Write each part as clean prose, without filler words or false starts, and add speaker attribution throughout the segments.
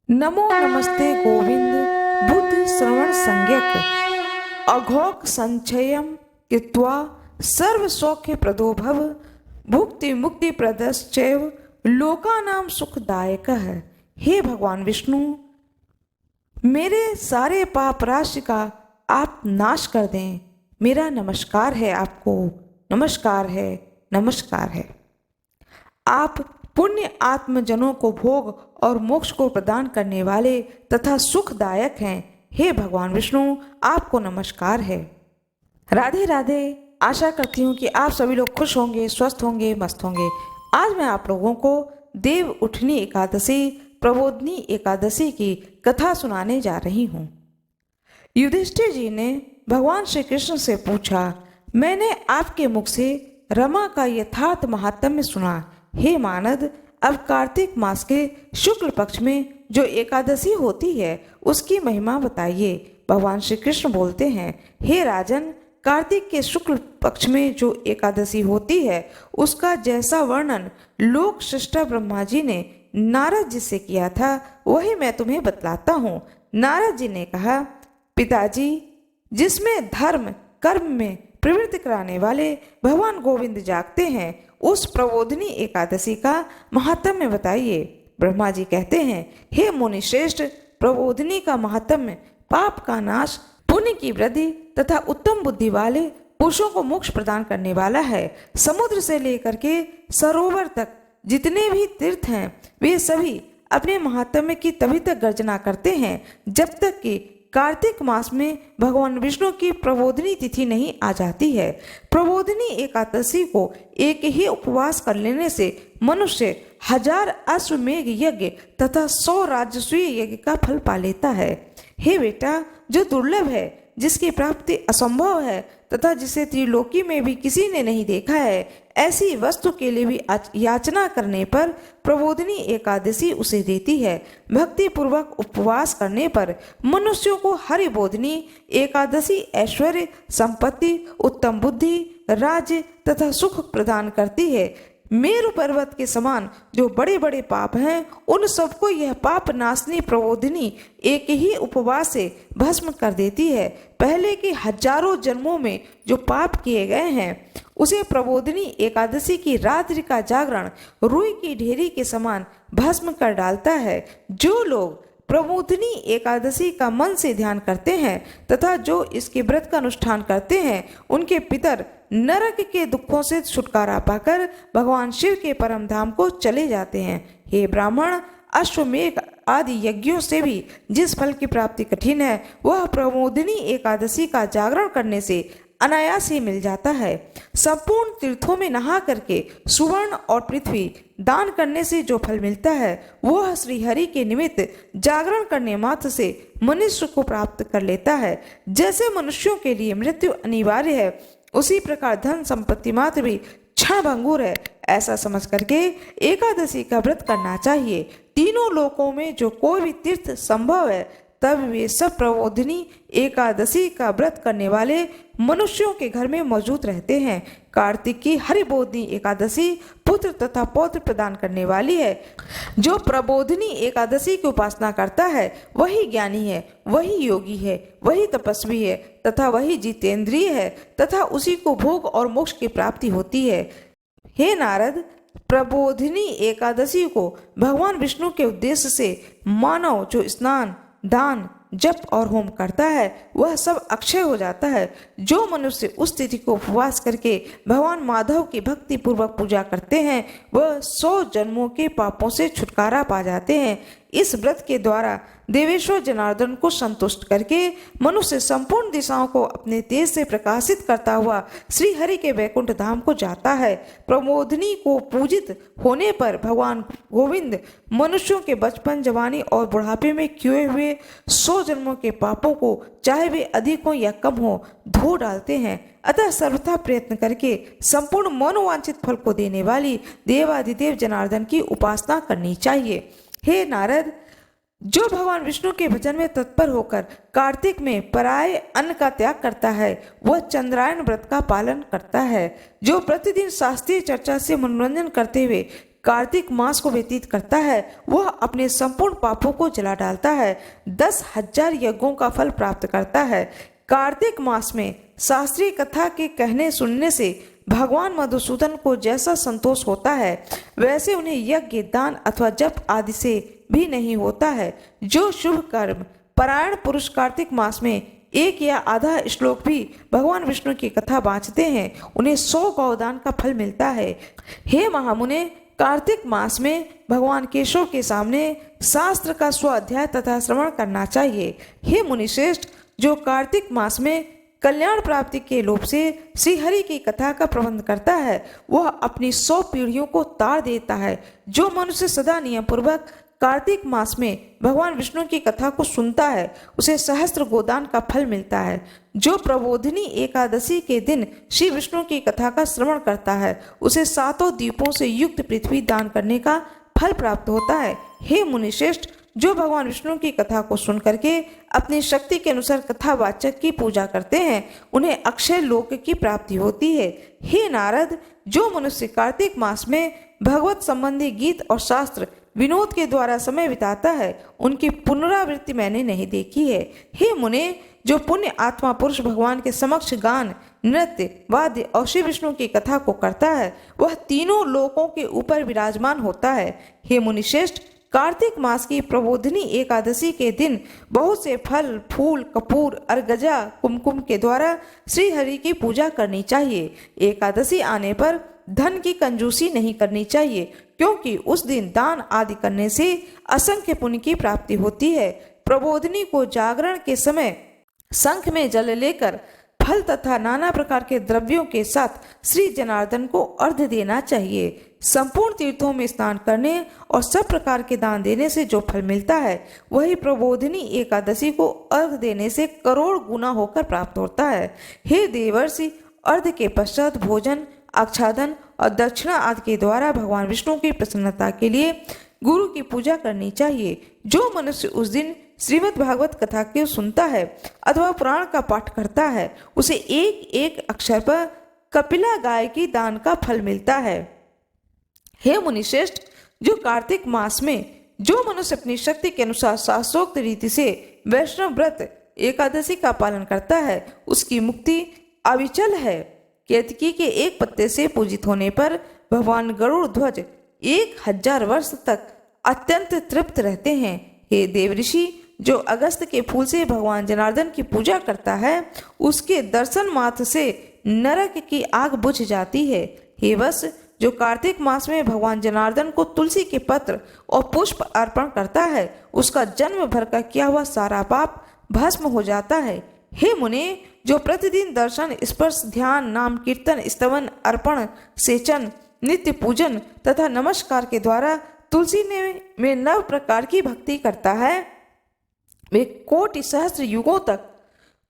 Speaker 1: नमो नमस्ते गोविंद बुद्ध श्रवण संज्ञक अघोक संचयम कृत्वा सर्व सौख्य प्रदो भव भुक्ति मुक्ति प्रदश्चैव लोकानाम सुखदायक है। हे भगवान विष्णु, मेरे सारे पाप राशि का आप नाश कर दें। मेरा नमस्कार है आपको, नमस्कार है, नमस्कार है। आप पुण्य आत्मजनों को भोग और मोक्ष को प्रदान करने वाले तथा सुखदायक हैं। हे भगवान विष्णु, आपको नमस्कार है। राधे राधे। आशा करती हूँ कि आप सभी लोग खुश होंगे, स्वस्थ होंगे, मस्त होंगे। आज मैं आप लोगों को देव उठनी एकादशी, प्रबोधनी एकादशी की कथा सुनाने जा रही हूँ। युधिष्ठिर जी ने भगवान श्री कृष्ण से पूछा, मैंने आपके मुख से रमा का यथार्थ महात्म्य सुना। हे मानद, अब कार्तिक मास के शुक्ल पक्ष में जो एकादशी होती है उसकी महिमा बताइए। भगवान श्री कृष्ण बोलते हैं, हे राजन, कार्तिक के शुक्ल पक्ष में जो एकादशी होती है उसका जैसा वर्णन लोक सृष्टा ब्रह्मा जी ने नारद जी से किया था वही मैं तुम्हें बतलाता हूँ। नारद जी ने कहा, पिताजी, जिसमें धर्म कर्म में प्रवृत्ति कराने वाले भगवान गोविंद जागते हैं उस प्रबोधनी एकादशी का महात्म्य बताइए। ब्रह्मा जी कहते हैं, हे मुनि श्रेष्ठ, प्रबोधनी का महात्म्य पाप का नाश, पुण्य की वृद्धि तथा उत्तम बुद्धि वाले पुरुषों को मोक्ष प्रदान करने वाला है। समुद्र से लेकर के सरोवर तक जितने भी तीर्थ हैं वे सभी अपने महात्म्य की तभी तक गर्जना करते हैं जब तक कि कार्तिक मास में भगवान विष्णु की प्रबोधनी तिथि नहीं आ जाती है। प्रबोधनी एकादशी को एक ही उपवास कर लेने से मनुष्य 1000 अश्वमेघ यज्ञ तथा 100 राजसूय यज्ञ का फल पा लेता है। हे बेटा, जो दुर्लभ है, जिसकी प्राप्ति असंभव है तथा जिसे त्रिलोकी में भी किसी ने नहीं देखा है, ऐसी वस्तु के लिए भी याचना करने पर प्रबोधनी एकादशी उसे देती है। भक्ति पूर्वक उपवास करने पर मनुष्यों को हरिबोधनी एकादशी ऐश्वर्य, संपत्ति, उत्तम बुद्धि, राज्य तथा सुख प्रदान करती है। मेरु पर्वत के समान जो बड़े बड़े पाप हैं उन सबको यह पाप नाशनी प्रबोधनी एक ही उपवास से भस्म कर देती है। पहले के हजारों जन्मों में जो पाप किए गए हैं उसे प्रबोधनी एकादशी की रात्रि का जागरण रुई की ढेरी के समान भस्म कर डालता है। जो लोग प्रबोधनी एकादशी का मन से ध्यान करते हैं तथा जो इसके व्रत का अनुष्ठान करते हैं उनके पितर नरक के दुखों से छुटकारा पाकर भगवान शिव के परम धाम को चले जाते हैं। हे ब्राह्मण, अश्वमेघ आदि यज्ञों से भी जिस फल की प्राप्ति कठिन है वह प्रबोधनी एकादशी का जागरण करने से अनायास ही मिल जाता है। संपूर्ण तीर्थों में नहा करके सुवर्ण और पृथ्वी दान करने से जो फल मिलता है वह श्रीहरि के निमित्त जागरण करने मात्र से मनुष्य को प्राप्त कर लेता है। जैसे मनुष्यों के लिए मृत्यु अनिवार्य है उसी प्रकार धन संपत्ति मात्र भी क्षणभंगुर है। ऐसा समझ करके एकादशी का व्रत करना चाहिए। तीनों लोकों में जो कोई भी तीर्थ संभव है तब वे सब प्रबोधनी एकादशी का व्रत करने वाले मनुष्यों के घर में मौजूद रहते हैं। कार्तिक की हरिबोधनी एकादशी पुत्र तथा पौत्र प्रदान करने वाली है। जो प्रबोधनी एकादशी की उपासना करता है वही ज्ञानी है, वही योगी है, वही तपस्वी है तथा वही जितेंद्रिय है तथा उसी को भोग और मोक्ष की प्राप्ति होती है। हे नारद, प्रबोधनी एकादशी को भगवान विष्णु के उद्देश्य से मानव जो स्नान, दान, जप और होम करता है वह सब अक्षय हो जाता है। जो मनुष्य उस तिथि को उपवास करके भगवान माधव की भक्ति पूर्वक पूजा करते हैं वह 100 जन्मों के पापों से छुटकारा पा जाते हैं। इस व्रत के द्वारा देवेश्वर जनार्दन को संतुष्ट करके मनुष्य संपूर्ण दिशाओं को अपने तेज से प्रकाशित करता हुआ श्री हरि के वैकुंठ धाम को जाता है। प्रबोधनी को पूजित होने पर भगवान गोविंद मनुष्यों के बचपन, जवानी और बुढ़ापे में किए हुए 100 जन्मों के पापों को चाहे वे अधिक हो या कम हो धो डालते हैं। अतः सर्वथा प्रयत्न करके संपूर्ण मनोवांछित फल को देने वाली देवाधिदेव जनार्दन की उपासना करनी चाहिए। हे नारद, जो भगवान विष्णु के भजन में तत्पर होकर कार्तिक में पराये अन्न का त्याग करता है वह चंद्रायन व्रत का पालन करता है। जो प्रतिदिन शास्त्रीय चर्चा से मनोरंजन करते हुए कार्तिक मास को व्यतीत करता है वह अपने संपूर्ण पापों को जला डालता है, 10,000 यज्ञों का फल प्राप्त करता है। कार्तिक मास में शास्त्रीय कथा के कहने सुनने से भगवान मधुसूदन को जैसा संतोष होता है वैसे उन्हें यज्ञ, दान अथवा जप आदि से भी नहीं होता है। जो शुभ कर्म परायण पुरुष कार्तिक मास में एक या आधा श्लोक भी भगवान विष्णु की कथा बाँचते हैं उन्हें 100 गौदान का फल मिलता है। हे महामुने, कार्तिक मास में भगवान केशव के सामने शास्त्र का स्वाध्याय तथा श्रवण करना चाहिए। हे मुनिश्रेष्ठ, जो कार्तिक मास में कल्याण प्राप्ति के लोभ से श्री हरि की कथा का प्रबंध करता है वह अपनी 100 पीढ़ियों को तार देता है। जो मनुष्य सदा नियम पूर्वक कार्तिक मास में भगवान विष्णु की कथा को सुनता है उसे सहस्त्र गोदान का फल मिलता है। जो प्रबोधिनी एकादशी के दिन श्री विष्णु की कथा का श्रवण करता है उसे 7 द्वीपों से युक्त पृथ्वी दान करने का फल प्राप्त होता है। हे मुनिश्रेष्ठ, जो भगवान विष्णु की कथा को सुन करके अपनी शक्ति के अनुसार कथावाचक की पूजा करते हैं उन्हें अक्षय लोक की प्राप्ति होती है। हे नारद, जो मनुष्य कार्तिक मास में भगवत संबंधी गीत और शास्त्र विनोद के द्वारा समय बिताता है उनकी पुनरावृत्ति मैंने नहीं देखी है। हे मुने, जो पुण्य आत्मा पुरुष भगवान के समक्ष गान, नृत्य, वाद्य और श्री विष्णु की कथा को करता है वह तीनों लोकों के ऊपर विराजमान होता है। हे मुनिश्रेष्ठ, कार्तिक मास की प्रबोधिनी एकादशी के दिन बहुत से फल, फूल, कपूर, अर्गजा, कुमकुम के द्वारा श्री हरि की पूजा करनी चाहिए। एकादशी आने पर धन की कंजूसी नहीं करनी चाहिए क्योंकि उस दिन दान आदि करने से असंख्य पुण्य की प्राप्ति होती है। प्रबोधिनी को जागरण के समय शंख में जल लेकर फल तथा नाना प्रकार के द्रव्यों के साथ श्री जनार्दन को अर्घ्य देना चाहिए। संपूर्ण तीर्थों में स्नान करने और सब प्रकार के दान देने से जो फल मिलता है वही प्रबोधिनी एकादशी को अर्घ्य देने से करोड़ गुना होकर प्राप्त होता है। हे देवर्षि, अर्घ्य के पश्चात भोजन, आच्छादन और दक्षिणा आदि के द्वारा भगवान विष्णु की प्रसन्नता के लिए गुरु की पूजा करनी चाहिए। जो मनुष्य उस दिन श्रीमद् भागवत कथा को सुनता है अथवा पुराण का पाठ करता है उसे एक एक अक्षर पर कपिला गाय की दान का फल मिलता है। हे मुनिश्रेष्ठ, जो कार्तिक मास में जो मनुष्य अपनी शक्ति के अनुसार शास्त्रोक्त रीति से वैष्णव व्रत एकादशी का पालन करता है उसकी मुक्ति अविचल है। केतकी के एक पत्ते से पूजित होने पर भगवान गरुड़ ध्वज 1000 वर्ष तक अत्यंत तृप्त रहते हैं। हे देवऋषि, जो अगस्त के फूल से भगवान जनार्दन की पूजा करता है उसके दर्शन मात्र से नरक की आग बुझ जाती है। हे वत्स, जो कार्तिक मास में भगवान जनार्दन को तुलसी के पत्र और पुष्प अर्पण करता है उसका जन्म भर का किया हुआ सारा पाप भस्म हो जाता है। हे मुने, जो प्रतिदिन दर्शन, स्पर्श, ध्यान, नाम कीर्तन, स्तवन, अर्पण, सेचन, नित्य पूजन तथा नमस्कार के द्वारा तुलसी में 9 प्रकार की भक्ति करता है वे कोटि सहस्त्र युगों तक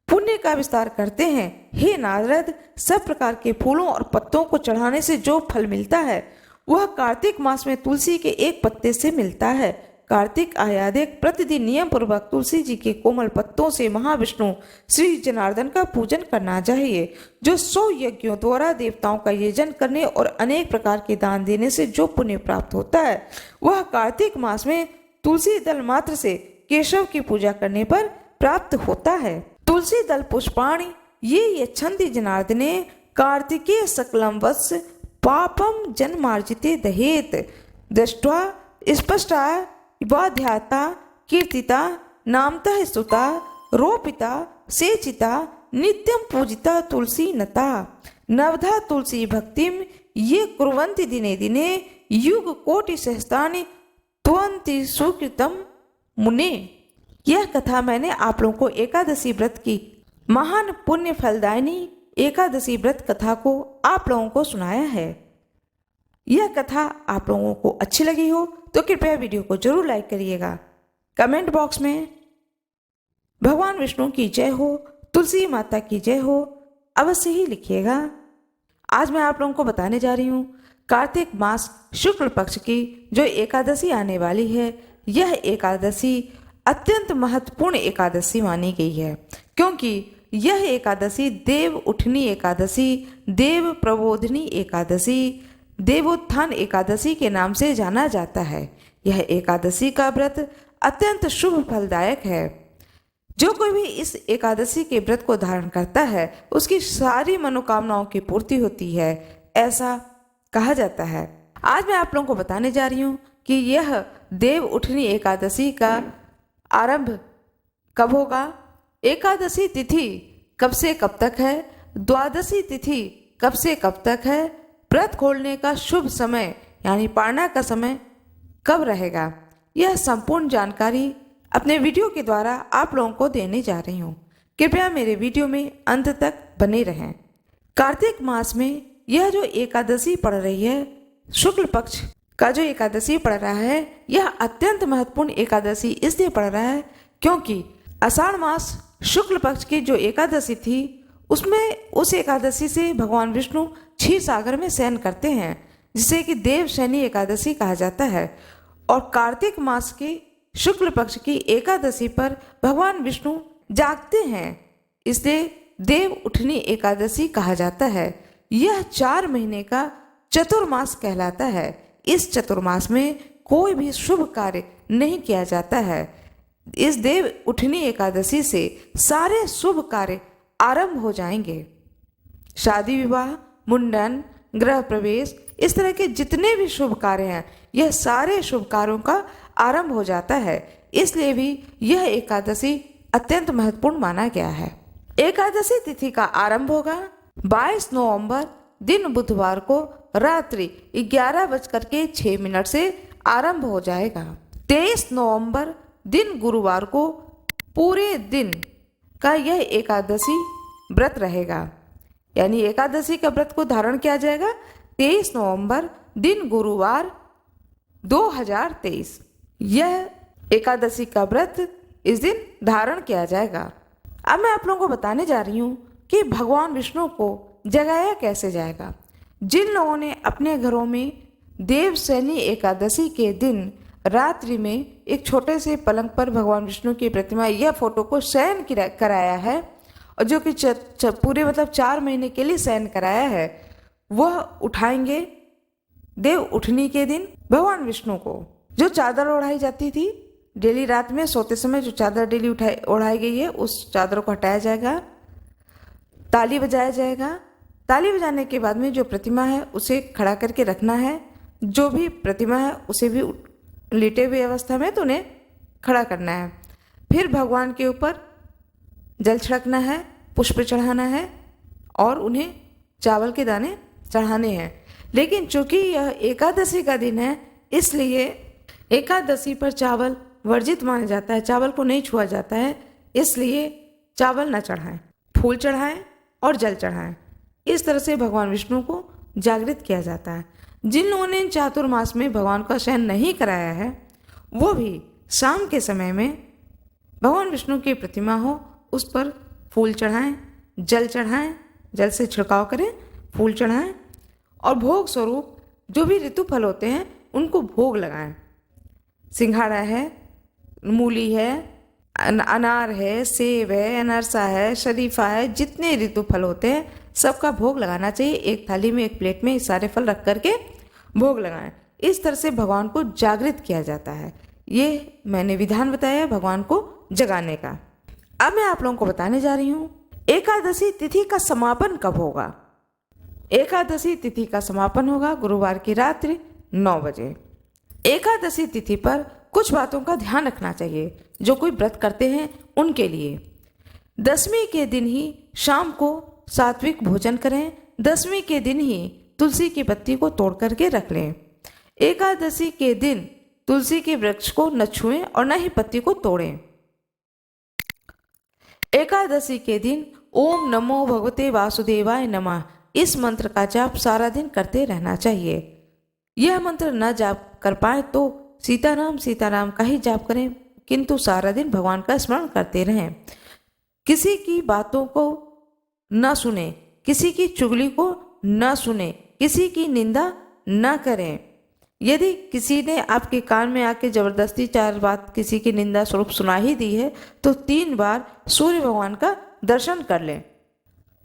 Speaker 1: पुण्य का विस्तार करते हैं। हे नारद, सब प्रकार के फूलों और पत्तों को चढ़ाने से जो फल मिलता है वह कार्तिक मास में तुलसी के एक पत्ते से मिलता है। कार्तिक आयादिक प्रतिदिन नियम पूर्वक तुलसी जी के कोमल पत्तों से महाविष्णु श्री जनार्दन का पूजन करना चाहिए। जो 100 यज्ञों द्वारा देवताओं का यजन करने और अनेक प्रकार के दान देने से जो पुण्य प्राप्त होता है वह कार्तिक मास में तुलसी दल मात्र से केशव की पूजा करने पर प्राप्त होता है। तुलसी दल पुष्पाणि ये यच्छन्ति जनार्दने कार्तिके सकलम वत्स पापम जन्मार्जिते दहेत दृष्ट्वा स्पष्टा वाध्याता कीर्तिता नामतः स्तुता रोपिता सेचिता नित्यं पूजिता तुलसी नता नवधा तुलसी भक्तिम ये कुर्वन्ति दिने दिने युग कोटि सहस्त्राणि त्वन्ति सुकृतम मुने। यह कथा मैंने आप लोगों को एकादशी व्रत की महान पुण्य फलदायिनी एकादशी व्रत कथा को आप लोगों को सुनाया है। यह कथा आप लोगों को अच्छी लगी हो तो कृपया वीडियो को जरूर लाइक करिएगा। कमेंट बॉक्स में भगवान विष्णु की जय हो, तुलसी माता की जय हो अवश्य ही लिखिएगा। आज मैं आप लोगों को बताने जा रही हूँ कार्तिक मास शुक्ल पक्ष की जो एकादशी आने वाली है। यह एकादशी अत्यंत महत्वपूर्ण एकादशी मानी गई है क्योंकि यह एकादशी देव उठनी एकादशी, देव प्रबोधिनी एकादशी, देवोत्थान एकादशी के नाम से जाना जाता है। यह एकादशी का व्रत अत्यंत शुभ फलदायक है। जो कोई भी इस एकादशी के व्रत को धारण करता है उसकी सारी मनोकामनाओं की पूर्ति होती है, ऐसा कहा जाता है। आज मैं आप लोगों को बताने जा रही हूँ कि यह देव उठनी एकादशी का आरंभ कब होगा, एकादशी तिथि कब से कब तक है, द्वादशी तिथि कब से कब तक है, व्रत खोलने का शुभ समय यानी पारना का समय कब रहेगा। यह संपूर्ण जानकारी अपने वीडियो के द्वारा आप लोगों को देने जा रही हूँ। कृपया मेरे वीडियो में अंत तक बने रहें। कार्तिक मास में यह जो एकादशी पड़ रही है, शुक्ल पक्ष का जो एकादशी पड़ रहा है, यह अत्यंत महत्वपूर्ण एकादशी इसलिए पड़ रहा है क्योंकि आषाढ़ मास शुक्ल पक्ष की जो एकादशी थी उसमें उस एकादशी से भगवान विष्णु क्षीर सागर में शयन करते हैं, जिसे कि देव शयनी एकादशी कहा जाता है। और कार्तिक मास की शुक्ल पक्ष की एकादशी पर भगवान विष्णु जागते हैं, इसलिए देव उठनी एकादशी कहा जाता है। यह 4 महीने का चतुर्मास कहलाता है। इस चतुर्मास में कोई भी शुभ कार्य नहीं किया जाता है। इस देव उठनी एकादशी से सारे शुभ कार्य आरंभ हो जाएंगे। शादी विवाह, मुंडन, गृह प्रवेश, इस तरह के जितने भी शुभ कार्य हैं, यह सारे शुभ कार्यों का आरंभ हो जाता है। इसलिए भी यह एकादशी अत्यंत महत्वपूर्ण माना गया है। एकादशी तिथि का आरंभ होगा 22 नवंबर दिन बुधवार को रात्रि 11:06 से आरंभ हो जाएगा। 23 नवंबर दिन गुरुवार को पूरे दिन का यह एकादशी व्रत रहेगा, यानी एकादशी का व्रत को धारण किया जाएगा 23 नवंबर दिन गुरुवार 2023। यह एकादशी का व्रत इस दिन धारण किया जाएगा। अब मैं आप लोगों को बताने जा रही हूँ कि भगवान विष्णु को जगाया कैसे जाएगा। जिन लोगों ने अपने घरों में देवशयनी एकादशी के दिन रात्रि में एक छोटे से पलंग पर भगवान विष्णु की प्रतिमा या फोटो को शयन कराया है, और जो कि पूरे 4 महीने के लिए शयन कराया है, वह उठाएंगे देव उठनी के दिन भगवान विष्णु को। जो चादर ओढ़ाई जाती थी डेली रात में सोते समय, जो चादर डेली ओढ़ाई गई है, उस चादर को हटाया जाएगा, ताली बजाया जाएगा। ताली बजाने के बाद में जो प्रतिमा है उसे खड़ा करके रखना है। जो भी प्रतिमा है उसे भी लेटे हुए अवस्था में तो उन्हें खड़ा करना है। फिर भगवान के ऊपर जल छिड़कना है, पुष्प चढ़ाना है और उन्हें चावल के दाने चढ़ाने हैं। लेकिन चूंकि यह एकादशी का दिन है, इसलिए एकादशी पर चावल वर्जित माना जाता है, चावल को नहीं छुआ जाता है। इसलिए चावल न चढ़ाएं, फूल चढ़ाएं और जल चढ़ाएं। इस तरह से भगवान विष्णु को जागृत किया जाता है। जिन लोगों ने चातुर्मास में भगवान का शयन नहीं कराया है, वो भी शाम के समय में भगवान विष्णु की प्रतिमा हो उस पर फूल चढ़ाएं, जल चढ़ाएं, जल से छिड़काव करें, फूल चढ़ाएं और भोग स्वरूप जो भी ऋतु फल होते हैं उनको भोग लगाएं। सिंघाड़ा है, मूली है, अनार है, सेब है, अनरसा है, शरीफा है, जितने ऋतु फल होते हैं सबका भोग लगाना चाहिए। एक थाली में, एक प्लेट में ये सारे फल रख करके भोग लगाएं। इस तरह से भगवान को जागृत किया जाता है। ये मैंने विधान बताया भगवान को जगाने का। अब मैं आप लोगों को बताने जा रही हूँ एकादशी तिथि का समापन कब होगा। एकादशी तिथि का समापन होगा गुरुवार की रात्रि 9 बजे। एकादशी तिथि पर कुछ बातों का ध्यान रखना चाहिए जो कोई व्रत करते हैं उनके लिए। दशमी के दिन ही शाम को सात्विक भोजन करें। दशमी के दिन ही तुलसी की पत्ती को तोड़ करके रख लें। एकादशी के दिन तुलसी के वृक्ष को न छुएं और न ही पत्ती को तोड़ें। एकादशी के दिन ओम नमो भगवते वासुदेवाय नमः इस मंत्र का जाप सारा दिन करते रहना चाहिए। यह मंत्र न जाप कर पाए तो सीताराम सीताराम का ही जाप करें, किंतु सारा दिन भगवान का स्मरण करते रहें। किसी की बातों को न सुने, किसी की चुगली को न सुने, किसी की निंदा न करें। यदि किसी ने आपके कान में आके जबरदस्ती 4 बात किसी की निंदा स्वरूप सुना ही दी है तो 3 बार सूर्य भगवान का दर्शन कर लें।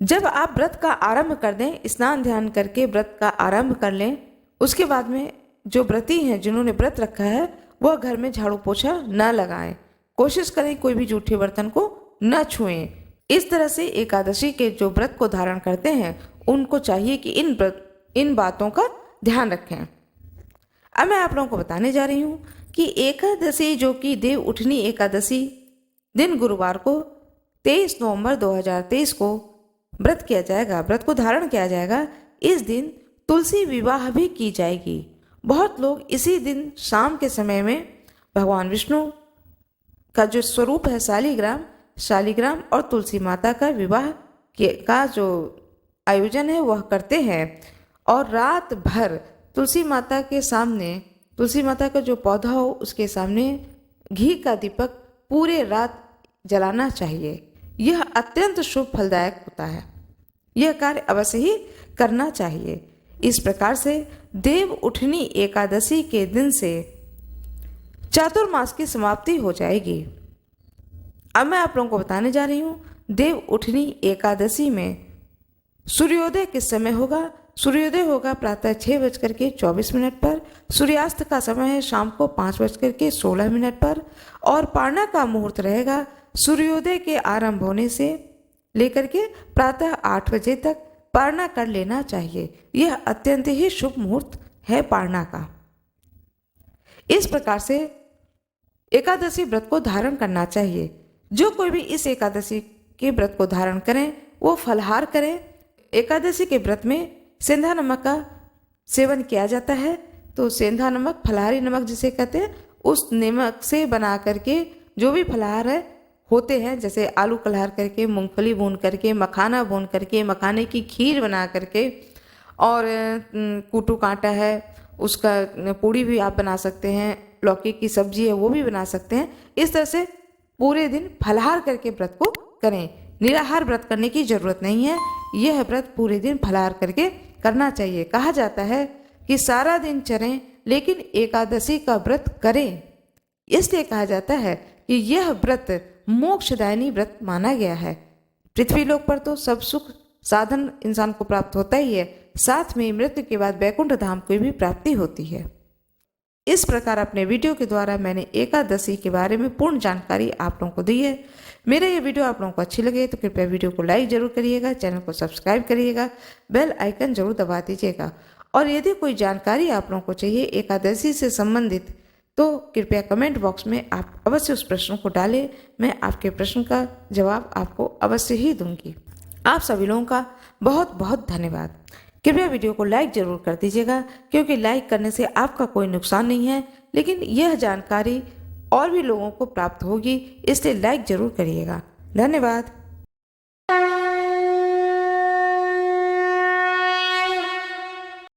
Speaker 1: जब आप व्रत का आरंभ कर दें, स्नान ध्यान करके व्रत का आरंभ कर लें, उसके बाद में जो व्रती हैं जिन्होंने व्रत रखा है वह घर में झाड़ू पोछा न लगाएं। कोशिश करें कोई भी जूठे बर्तन को न छुएं। इस तरह से एकादशी के जो व्रत को धारण करते हैं उनको चाहिए कि इन बातों का ध्यान रखें। अब मैं आप लोगों को बताने जा रही हूँ कि एकादशी जो कि देव उठनी एकादशी दिन गुरुवार को 23 नवंबर 2023 को व्रत किया जाएगा, व्रत को धारण किया जाएगा। इस दिन तुलसी विवाह भी की जाएगी। बहुत लोग इसी दिन शाम के समय में भगवान विष्णु का जो स्वरूप है शालिग्राम और तुलसी माता का विवाह का जो आयोजन है वह करते हैं और रात भर तुलसी माता के सामने, तुलसी माता का जो पौधा हो उसके सामने घी का दीपक पूरे रात जलाना चाहिए। यह अत्यंत शुभ फलदायक होता है। यह कार्य अवश्य ही करना चाहिए। इस प्रकार से देव उठनी एकादशी के दिन से चातुर्मास की समाप्ति हो जाएगी। अब मैं आप लोगों को बताने जा रही हूँ देव उठनी एकादशी में सूर्योदय किस समय होगा। सूर्योदय होगा प्रातः 6:24 पर। सूर्यास्त का समय है शाम को 5:16 पर और पारना का मुहूर्त रहेगा सूर्योदय के आरंभ होने से लेकर के प्रातः 8 बजे तक पारना कर लेना चाहिए। यह अत्यंत ही शुभ मुहूर्त है पारना का। इस प्रकार से एकादशी व्रत को धारण करना चाहिए। जो कोई भी इस एकादशी के व्रत को धारण करें वो फलाहार करें। एकादशी के व्रत में सेंधा नमक का सेवन किया जाता है। तो सेंधा नमक, फलाहारी नमक जिसे कहते हैं, उस नमक से बना करके जो भी फलाहार है होते हैं, जैसे आलू कलहार करके, मूंगफली भून करके, मखाना भून करके, मखाने की खीर बना करके और कूटू कांटा है उसका पूड़ी भी आप बना सकते हैं, लौकी की सब्जी है वो भी बना सकते हैं। इस तरह से पूरे दिन फलाहार करके व्रत को करें। निराहार व्रत करने की जरूरत नहीं है। यह व्रत पूरे दिन फलाहार करके करना चाहिए। कहा जाता है कि सारा दिन चरें लेकिन एकादशी का व्रत करें। इसलिए कहा जाता है कि यह व्रत मोक्षदायिनी व्रत माना गया है। पृथ्वी लोक पर तो सब सुख साधन इंसान को प्राप्त होता ही है, साथ में मृत्यु के बाद वैकुंठ धाम की भी प्राप्ति होती है। इस प्रकार अपने वीडियो के द्वारा मैंने एकादशी के बारे में पूर्ण जानकारी आप लोगों को दी है। मेरा ये वीडियो आप लोगों को अच्छी लगे तो कृपया वीडियो को लाइक जरूर करिएगा, चैनल को सब्सक्राइब करिएगा, बेल आइकन जरूर दबा दीजिएगा। और यदि कोई जानकारी आप लोगों को चाहिए एकादशी से संबंधित तो कृपया कमेंट बॉक्स में आप अवश्य उस प्रश्न को डालें। मैं आपके प्रश्न का जवाब आपको अवश्य ही दूंगी। आप सभी लोगों का बहुत बहुत धन्यवाद। कृपया वीडियो को लाइक जरूर कर दीजिएगा, क्योंकि लाइक करने से आपका कोई नुकसान नहीं है, लेकिन यह जानकारी और भी लोगों को प्राप्त होगी, इसलिए लाइक जरूर करिएगा। धन्यवाद।